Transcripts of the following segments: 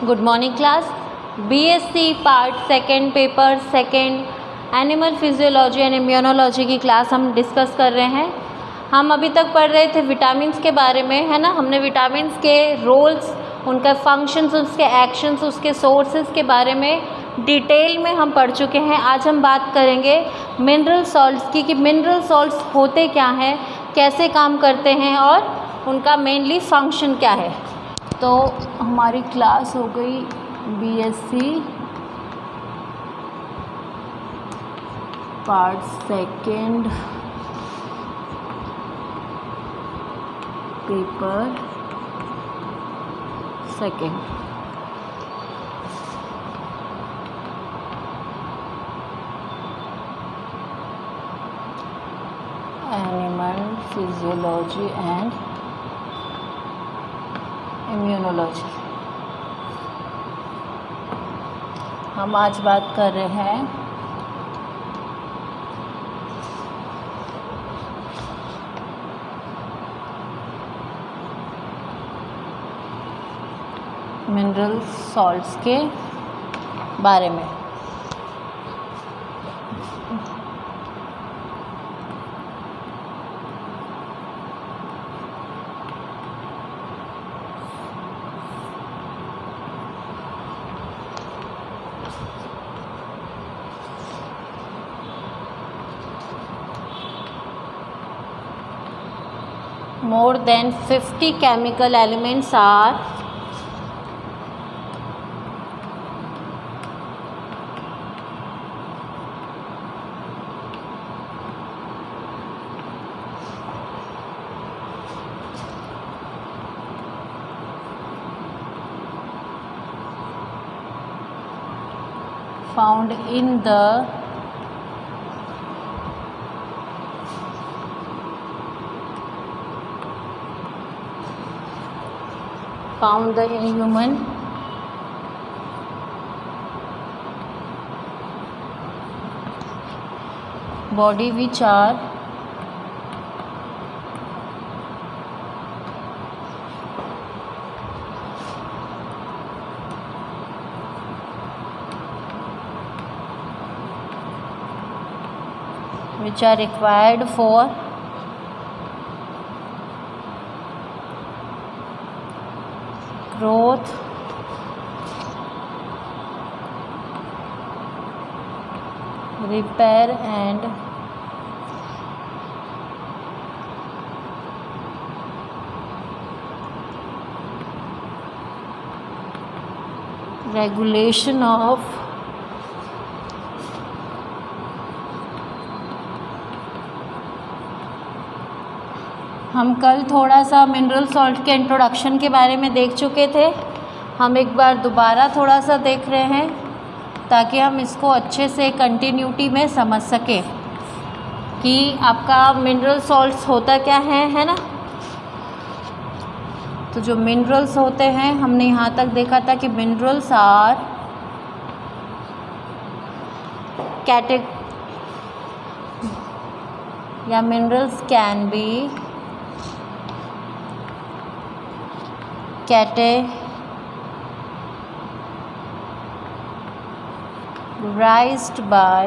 Good morning class. BSc part second paper second animal physiology and immunology की class हम discuss कर रहे हैं। हम अभी तक पढ़ रहे थे विटामिन्स के बारे में, है ना। हमने विटामिन्स के रोल्स, उनका फंक्शंस, उसके एक्शंस, उसके सोर्सेज के बारे में डिटेल में हम पढ़ चुके हैं। आज हम बात करेंगे मिनरल सॉल्ट्स की, कि मिनरल सॉल्ट्स होते क्या हैं, कैसे काम करते हैं और उनका मेनली फंक्शन क्या है। तो हमारी क्लास हो गई BSc part second paper second. Animal physiology and immunology. हम आज बात कर रहे हैं मिनरल सॉल्ट्स के बारे में। More than 50 chemical elements are found in the human body, which are required for growth, repair and regulation of हम कल थोड़ा सा मिनरल सॉल्ट के इंट्रोडक्शन के बारे में देख चुके थे। हम एक बार दोबारा थोड़ा सा देख रहे हैं ताकि हम इसको अच्छे से कंटिन्यूटी में समझ सकें कि आपका मिनरल सॉल्ट्स होता क्या है ना। तो जो मिनरल्स होते हैं, हमने यहाँ तक देखा था कि minerals are minerals can be categorized by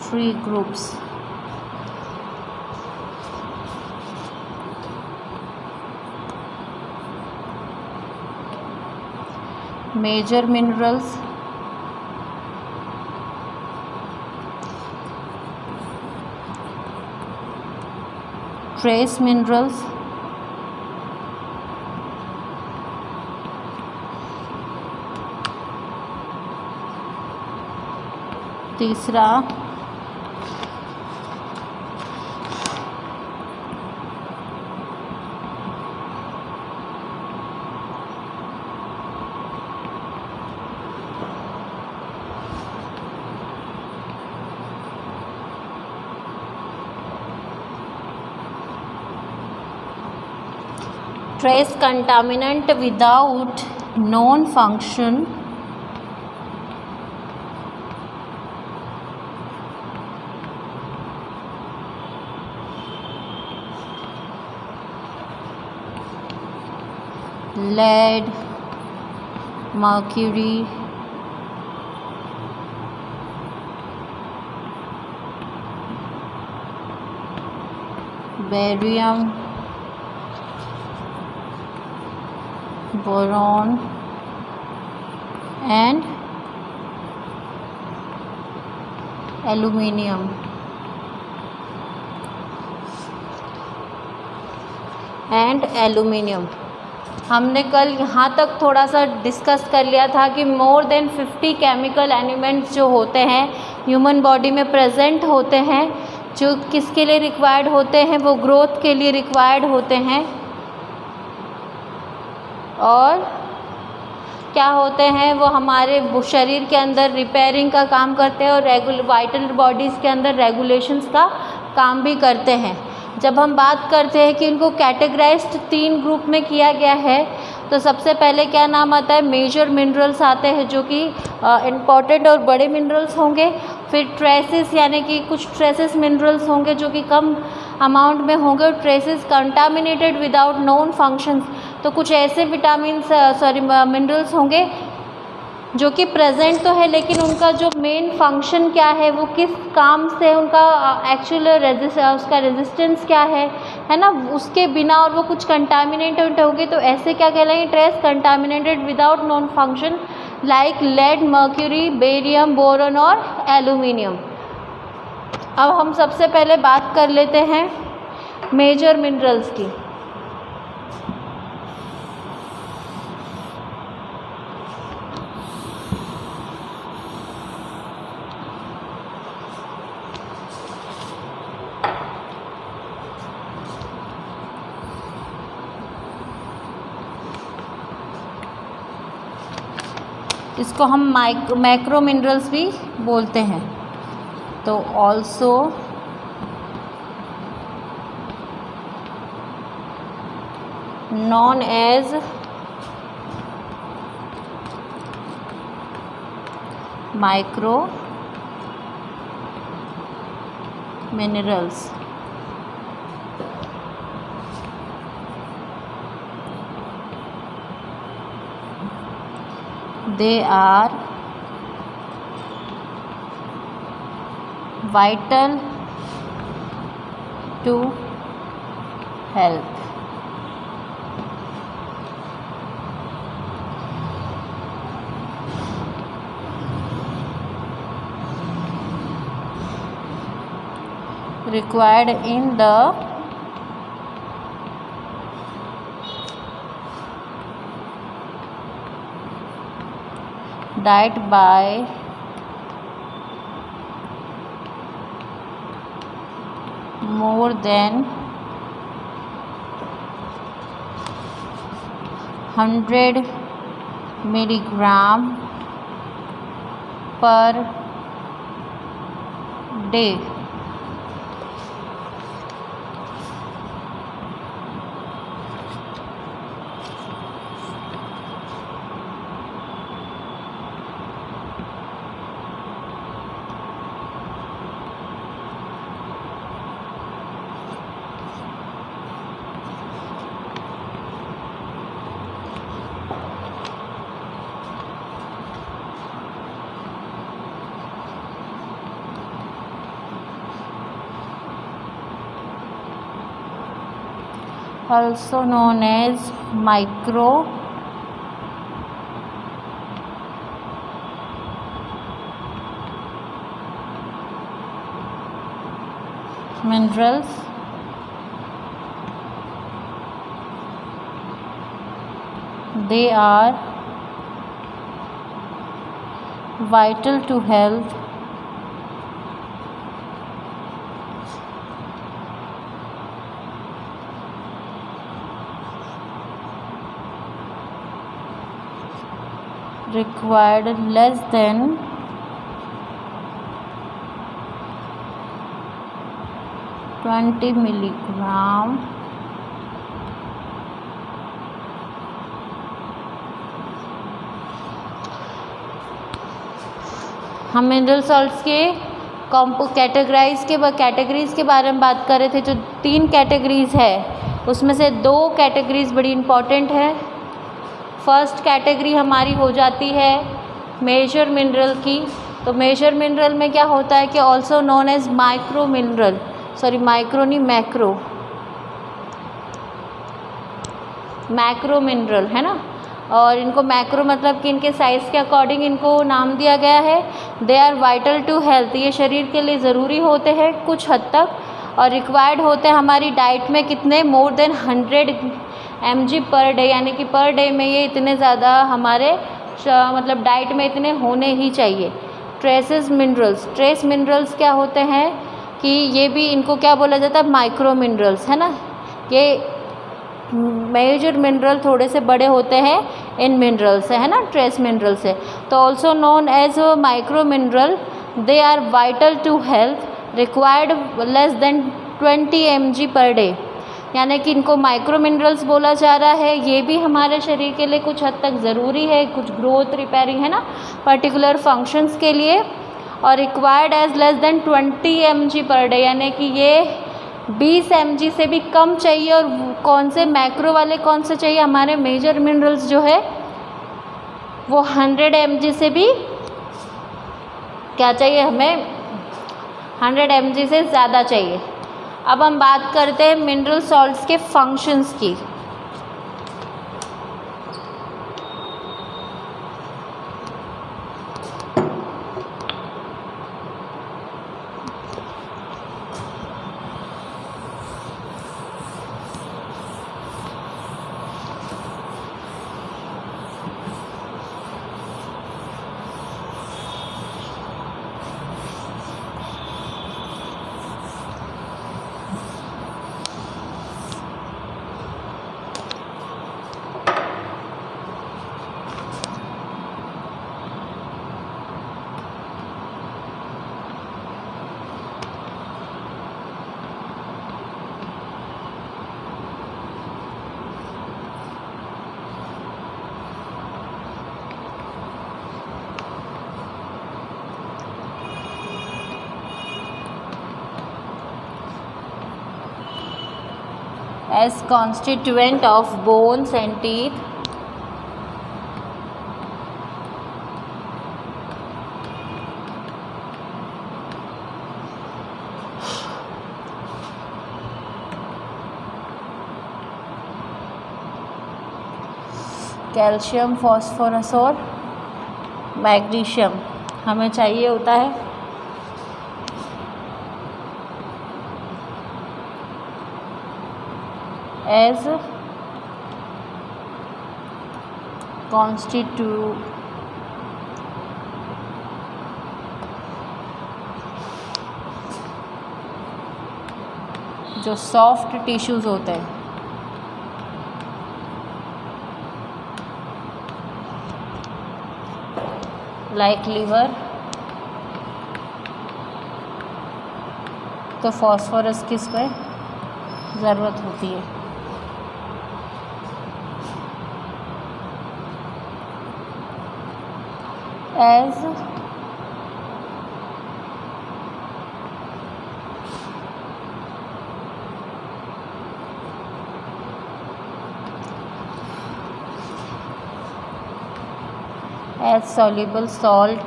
three groups. Major minerals, trace minerals, तीसरा trace contaminant without known function lead, mercury, barium, boron and aluminium. हमने कल यहाँ तक थोड़ा सा डिस्कस कर लिया था कि मोर देन 50 केमिकल एलिमेंट्स जो होते हैं ह्यूमन बॉडी में प्रेजेंट होते हैं, जो किसके लिए रिक्वायर्ड होते हैं, वो ग्रोथ के लिए रिक्वायर्ड होते हैं। और क्या होते हैं, वो हमारे शरीर के अंदर रिपेयरिंग का काम करते हैं और वाइटल बॉडीज़ के अंदर रेगुलेशंस का काम भी करते हैं। जब हम बात करते हैं कि इनको कैटेगराइज्ड 3 ग्रुप में किया गया है, तो सबसे पहले क्या नाम आता है, मेजर मिनरल्स आते हैं जो कि इम्पॉर्टेंट और बड़े मिनरल्स होंगे। फिर ट्रेसेस यानी कि कुछ ट्रेसेस मिनरल्स होंगे जो कि कम अमाउंट में होंगे। और traces contaminated without known functions, तो कुछ ऐसे मिनरल्स होंगे जो कि प्रेजेंट तो है लेकिन उनका जो मेन फंक्शन क्या है, वो किस काम से उनका एक्चुअल उसका रेजिस्टेंस क्या है ना, उसके बिना और वो कुछ कंटामिनेटेड होगी तो ऐसे क्या कहलाएंगे, trace contaminated without known function like lead, mercury, barium, boron और एल्यूमिनियम। अब हम सबसे पहले बात कर लेते हैं मेजर मिनरल्स की। इसको हम मैक्रो मिनरल्स भी बोलते हैं। तो also known as micro minerals. They are vital to health. Required in the diet by more than 100 milligram per day. Also known as micro minerals. They are vital to health. Required less than 20 milligram हम mineral salts के categories के बारे में बात कर रहे थे। जो 3 कैटेगरीज़ है उसमें से 2 कैटेगरीज़ बड़ी इम्पॉर्टेंट है। फर्स्ट कैटेगरी हमारी हो जाती है मेजर मिनरल की। तो मेजर मिनरल में क्या होता है कि also known as micro mineral, sorry micro नहीं मैक्रो मिनरल है ना। और इनको मैक्रो मतलब कि इनके साइज़ के अकॉर्डिंग इनको नाम दिया गया है। They are vital to health, ये शरीर के लिए ज़रूरी होते हैं कुछ हद तक, और रिक्वायर्ड होते हैं हमारी डाइट में कितने, more than 100 mg per day, यानी कि पर डे में ये इतने ज़्यादा हमारे मतलब डाइट में इतने होने ही चाहिए। ट्रेसेस मिनरल्स, ट्रेस मिनरल्स क्या होते हैं कि ये भी इनको क्या बोला जाता है, माइक्रो मिनरल्स है ना। ये मेजर मिनरल थोड़े से बड़े होते हैं इन मिनरल से है ना, ट्रेस मिनरल से। तो also known as micro mineral, they are vital to health, required less than 20 mg per day, यानी कि इनको माइक्रो मिनरल्स बोला जा रहा है। ये भी हमारे शरीर के लिए कुछ हद तक ज़रूरी है, कुछ ग्रोथ रिपेयरिंग है ना, पर्टिकुलर फंक्शंस के लिए। और required as less than 20 mg per day, यानी कि ये 20 mg से भी कम चाहिए। और कौन से मैक्रो वाले कौन से चाहिए, हमारे मेजर मिनरल्स जो है वो 100 mg से भी क्या चाहिए हमें, 100 mg से ज़्यादा चाहिए। अब हम बात करते हैं मिनरल सॉल्ट्स के फंक्शंस की। As constituent of bones and teeth, calcium, phosphorus और मैग्नीशियम हमें चाहिए होता है। एज कॉन्स्टिट्यूट जो सॉफ्ट टिश्यूज़ होते हैं, लाइक लीवर, तो फॉस्फोरस किस पे ज़रूरत होती है। As soluble salt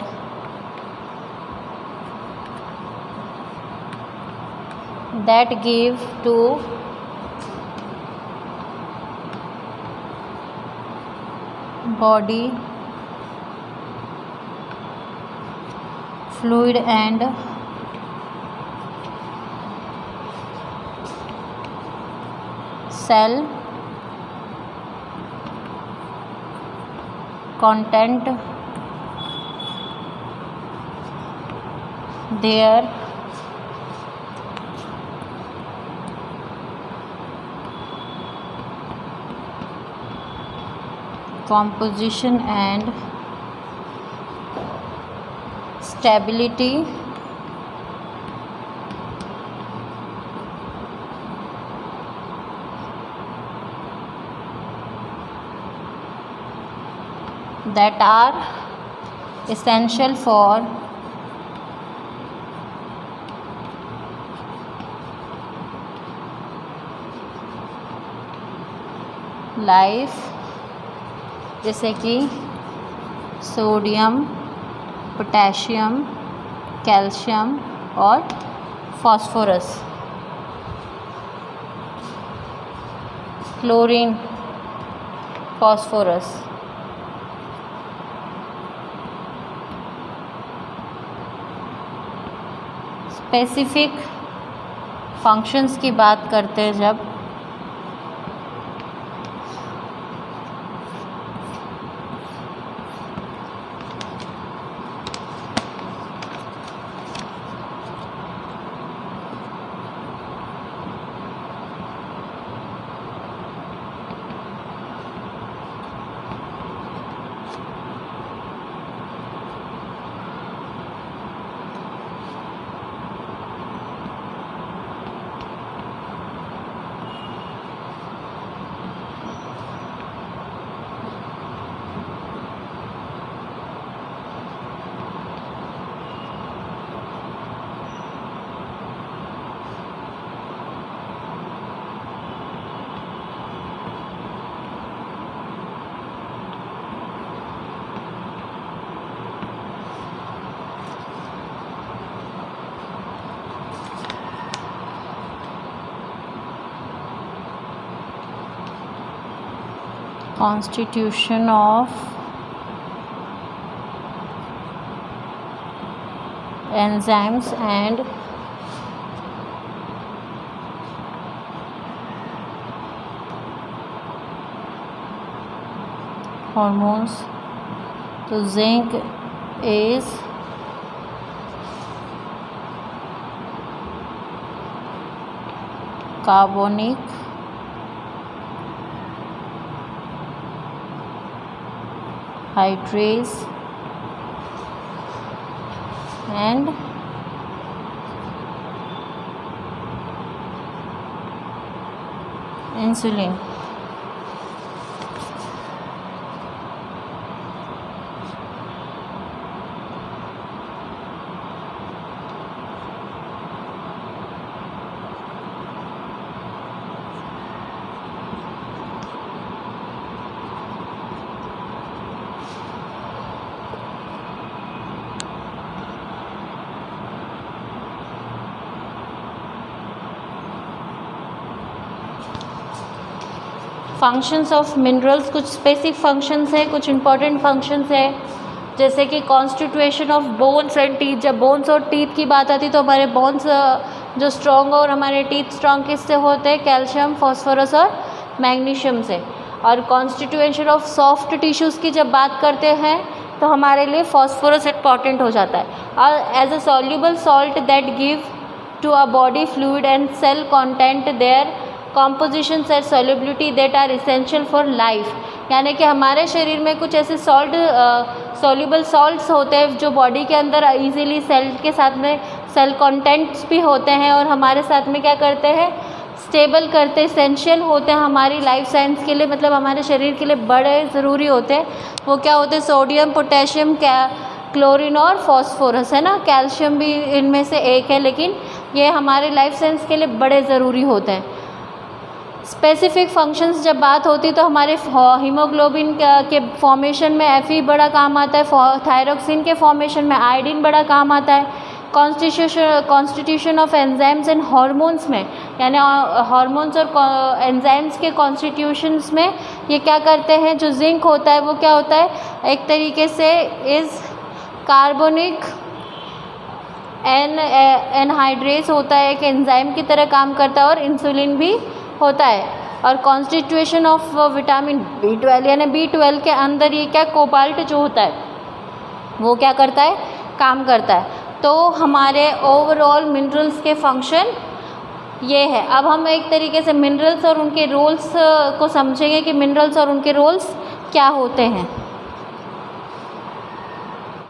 that give to body fluid and cell content their composition and stability that are essential for life जैसे कि सोडियम, पोटेशियम, कैल्शियम और phosphorus. Chlorine, phosphorus. Specific functions की बात करते हैं जब, constitution of enzymes and hormones. तो zinc is carbonic hydrase and insulin. Functions of minerals, कुछ स्पेसिफिक फंक्शंस है, कुछ इंपॉर्टेंट फंक्शंस है, जैसे कि constitution of bones and teeth. जब बोन्स और टीथ की बात आती है तो हमारे बोन्स जो स्ट्रॉन्ग और हमारे टीथ स्ट्रॉन्ग किससे होते हैं? कैल्शियम, फॉस्फोरस और मैग्नीशियम से। और कॉन्स्टिट्यूशन ऑफ सॉफ्ट टिश्यूज़ की जब बात करते हैं तो हमारे लिए फॉस्फोरस इंपॉर्टेंट हो जाता है। और as a soluble salt that give to a body fluid and cell content their compositions and solubility that are essential for life। यानी कि हमारे शरीर में कुछ ऐसे सॉल्यूबल सॉल्ट्स होते हैं जो बॉडी के अंदर इजीली सेल के साथ में सेल कंटेंट्स भी होते हैं और हमारे साथ में क्या करते हैं? स्टेबल करते, एसेंशियल होते हैं हमारी लाइफ साइंस के लिए, मतलब हमारे शरीर के लिए बड़े ज़रूरी होते हैं। वो क्या होते हैं? सोडियम, पोटेशियम, क्लोरीन और फॉस्फोरस, है ना। कैल्शियम भी इनमें से एक है, लेकिन ये हमारे लाइफ साइंस के लिए बड़े ज़रूरी होते हैं। स्पेसिफिक फंक्शंस जब बात होती तो हमारे हीमोग्लोबिन के फॉर्मेशन में Fe बड़ा काम आता है, थायरोक्सिन के फॉर्मेशन में आयोडीन बड़ा काम आता है। Constitution of enzymes and hormones में, यानी हार्मोन्स और एंजाइम्स के कॉन्स्टिट्यूशंस में ये क्या करते हैं? जो जिंक होता है वो क्या होता है? एक तरीके से इस कार्बोनिक एनहाइड्रेस होता है, एक एंजाइम की तरह काम करता है, और इंसुलिन भी होता है। और कॉन्स्टिट्यूशन ऑफ विटामिन B12, यानी B12 के अंदर ये क्या कोबाल्ट जो होता है वो क्या करता है? काम करता है। तो हमारे ओवरऑल मिनरल्स के फंक्शन ये है। अब हम एक तरीके से मिनरल्स और उनके रोल्स को समझेंगे कि मिनरल्स और उनके रोल्स क्या होते हैं।